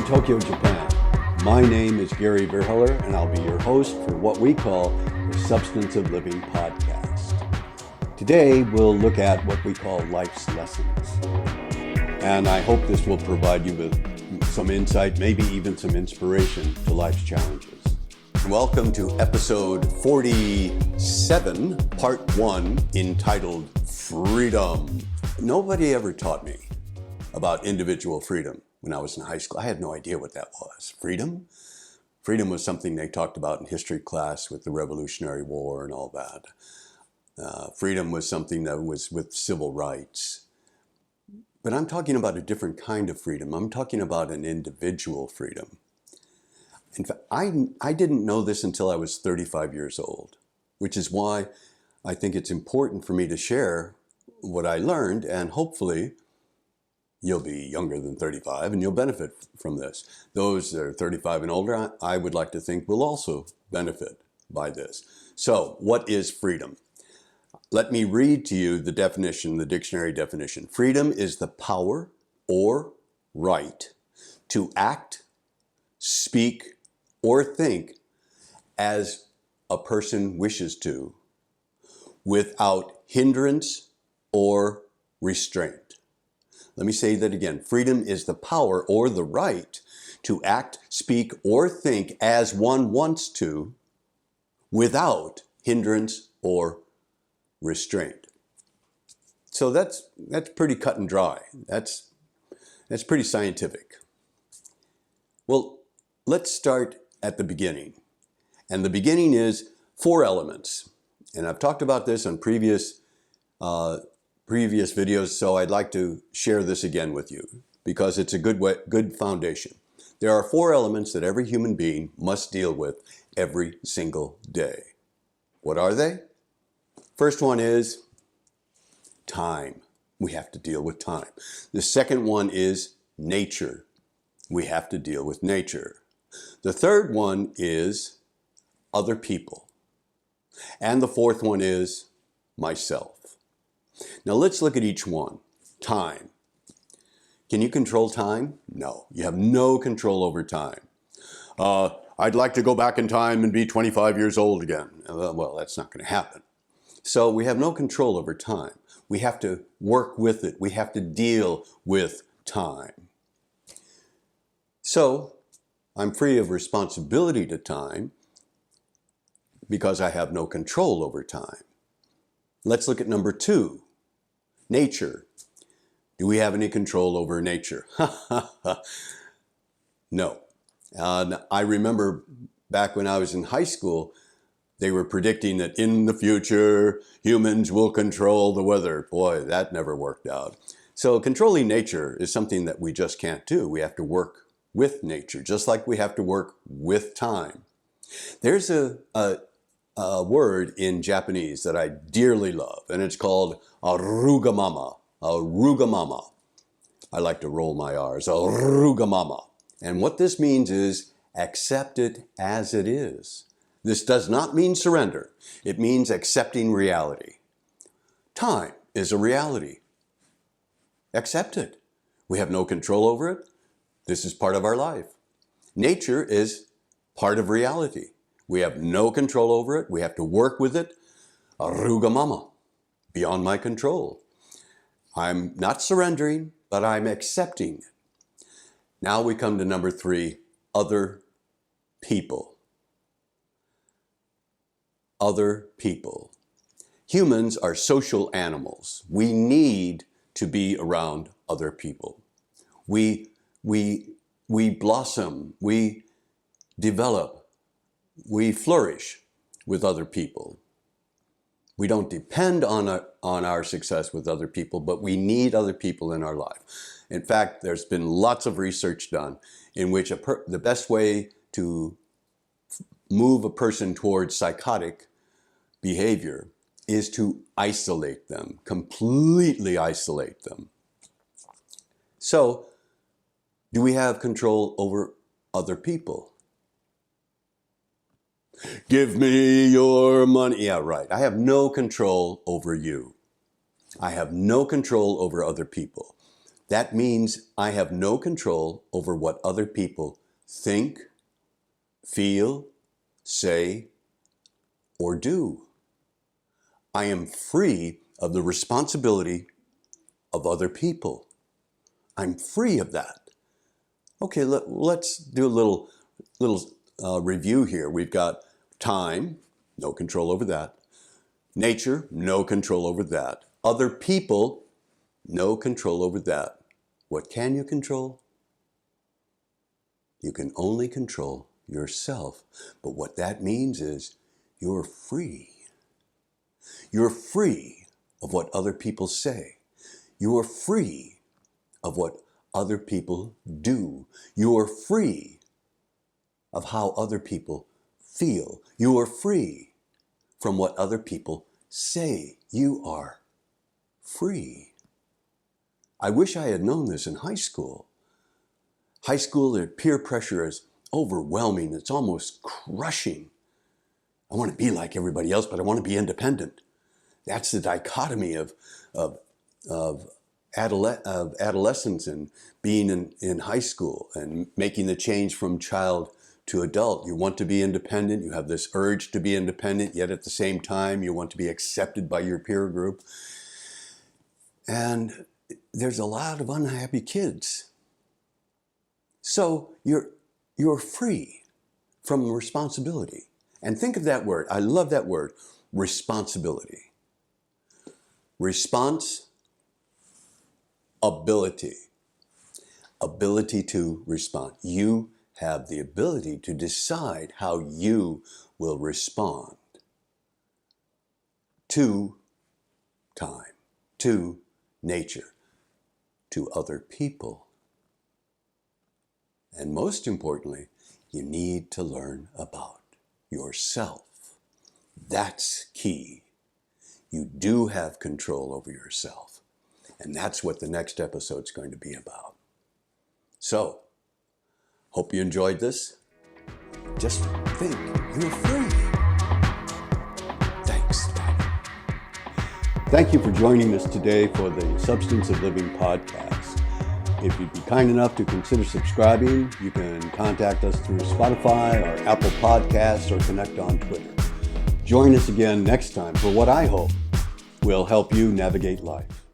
Tokyo, Japan. My name is Gary Verheller, and I'll be your host for what we call the Substance of Living podcast. Today, we'll look at what we call life's lessons. And I hope this will provide you with some insight, maybe even some inspiration to life's challenges. Welcome to episode 47, part 1, entitled Freedom. Nobody ever taught me about individual freedom when I was in high school. I had no idea what that was. Freedom? Freedom was something they talked about in history class with the Revolutionary War and all that. Freedom was something that was with civil rights. But I'm talking about a different kind of freedom. I'm talking about an individual freedom. In fact, I didn't know this until I was 35 years old, which is why I think it's important for me to share what I learned, and hopefully you'll be younger than 35 and you'll benefit from this. Those that are 35 and older, I would like to think will also benefit by this. So, what is freedom? Let me read to you the definition, the dictionary definition. Freedom is the power or right to act, speak, or think as a person wishes to, without hindrance or restraint. Let me say that again. Freedom is the power or the right to act, speak, or think as one wants to, without hindrance or restraint. So that's pretty cut and dry. That's pretty scientific. Well, let's start at the beginning. And the beginning is 4 elements. And I've talked about this on previous videos, so I'd like to share this again with you because it's a good foundation. There are 4 elements that every human being must deal with every single day. What are they? First one is time. We have to deal with time. The second one is nature. We have to deal with nature. The third one is other people. And the fourth one is myself. Now let's look at each one. Time. Can you control time? No, you have no control over time. I'd like to go back in time and be 25 years old again. Well, that's not going to happen. So we have no control over time. We have to work with it. We have to deal with time. So I'm free of responsibility to time because I have no control over time. Let's look at number 2. Nature. Do we have any control over nature? No. I remember back when I was in high school, they were predicting that in the future, humans will control the weather. Boy, that never worked out. So controlling nature is something that we just can't do. We have to work with nature, just like we have to work with time. There's a word in Japanese that I dearly love, and it's called arugamama. Arugamama. I like to roll my R's. Arugamama. And what this means is accept it as it is. This does not mean surrender. It means accepting reality. Time is a reality. Accept it. We have no control over it. This is part of our life. Nature is part of reality. We have no control over it. We have to work with it. Arugamama. Beyond my control. I'm not surrendering, but I'm accepting it. Now we come to number 3, other people. Other people. Humans are social animals. We need to be around other people. We blossom, we develop, we flourish with other people. We don't depend on our success with other people, but we need other people in our life. In fact, there's been lots of research done in which the best way to move a person towards psychotic behavior is to isolate them, completely isolate them. So, do we have control over other people? Give me your money. Yeah, right. I have no control over you. I have no control over other people. That means I have no control over what other people think, feel, say, or do. I am free of the responsibility of other people. I'm free of that. Okay, let's do a little review here. We've got time, no control over that. Nature, no control over that. Other people, no control over that. What can you control? You can only control yourself. But what that means is you're free. You're free of what other people say. You're free of what other people do. You're free of how other people feel. You are free from what other people say. You are free. I wish I had known this in high school. High school, the peer pressure is overwhelming. It's almost crushing. I want to be like everybody else, but I want to be independent. That's the dichotomy of adolescence and being in high school and making the change from child to adult. You want to be independent. You have this urge to be independent, yet at the same time, you want to be accepted by your peer group. And there's a lot of unhappy kids. So you're free from responsibility. And think of that word. I love that word, responsibility. Ability to respond. You have the ability to decide how you will respond to time, to nature, to other people. And most importantly, you need to learn about yourself. That's key. You do have control over yourself. And that's what the next episode's going to be about. So, hope you enjoyed this. Just think, you're free. Thanks. Thank you for joining us today for the Substance of Living podcast. If you'd be kind enough to consider subscribing, you can contact us through Spotify or Apple Podcasts or connect on Twitter. Join us again next time for what I hope will help you navigate life.